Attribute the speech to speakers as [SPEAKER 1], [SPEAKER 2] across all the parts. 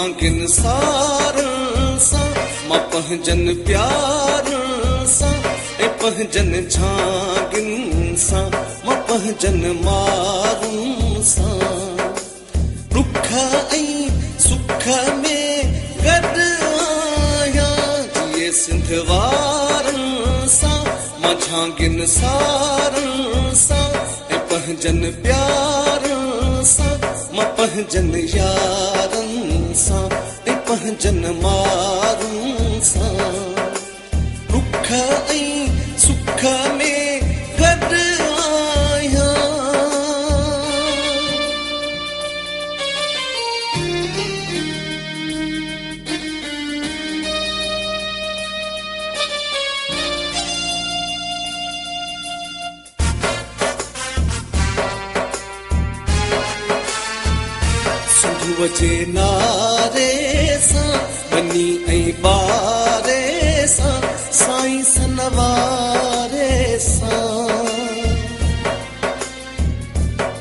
[SPEAKER 1] झांकिन सारन सा मां पंहिंजन प्यारन सा ए पंहिंजन झांकिन सा मां पंहिंजन मारन सा दुख ऐं सुख में गॾु आहियां जिए सिंध वारन सा मां झांकिन सारन सा ए पंहिंजन प्यारन सा मां पंहिंजन यारन सा ए पंहिंजन मारन सा दुख ऐं सुख में गॾु आहियां सुबुह जे नारे सां वञी ऐं ॿारे सां साईं सनवारे सां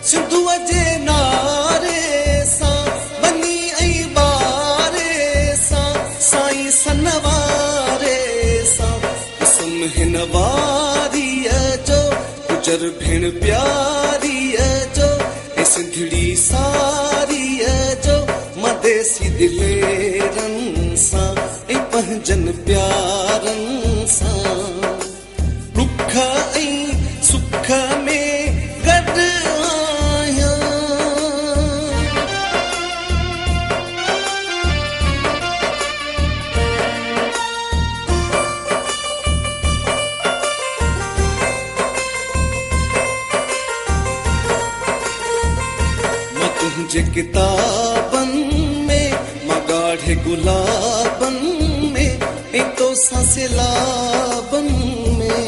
[SPEAKER 1] सिंधुअ जे नारे सां वञी ऐं ॿारे सां साईं सनवारे सां कसम हिन वारीअ जो गुजर भेण प्यारीअ जो ए सिंधड़ी सारीअ जो मदेसी दिलेरन सां ए पंहिंजन प्यारन सां दुख ऐं सुख में गॾु आहियां मां तुंहिंजे किताबन में मां ॻाढ़े गुलाबन में ऐं तोसां सिलाबन में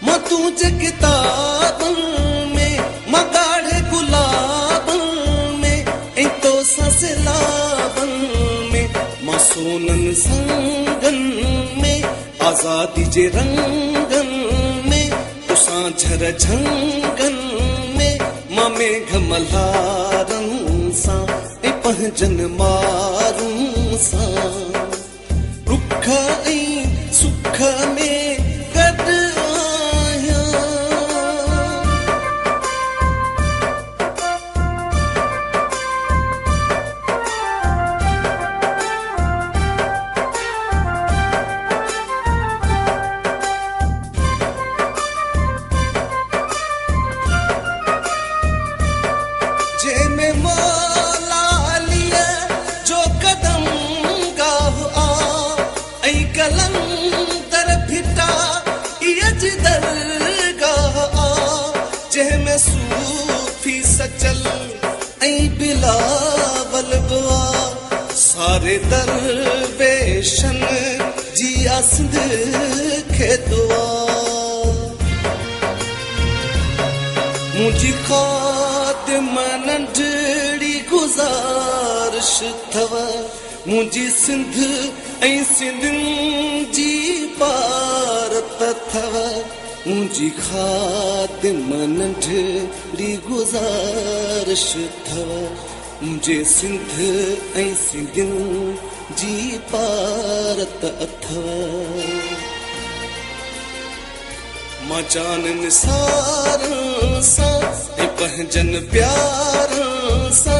[SPEAKER 1] मां तुंहिंजे किताबन में मां ॻाढ़े गुलाबन में ऐं तोसां सिलाबन में मां सोनन संगन में आज़ादी जे रंगन में तोसां झर झंगन में मां मेघ मल्हारन सां ए पंहिंजन मारन सां दुख ऐं सुख में गॾु आहियां जंहिंमें मौला अलीअ जो कदम गाह आ ऐं कलंदर भिटा इहा जी दरगाह आ जंहिंमें सूफी सचल ऐं बिलावल बुआ सारे दरवेशन जी आ सिंध खे दुआ मुंहिंजी ख़ातिम नंढड़ी गुज़ारिश अथव मुंहिंजी सिंध ऐं सिंधियुनि जी पारत अथव मुंहिंजी ख़ातिम नंढड़ी गुज़ारिश अथव मुंहिंजे सिंध ऐं सिंधियुनि जी पारत अथव मां जानन सारन सां ए पंहिंजन प्यारन सां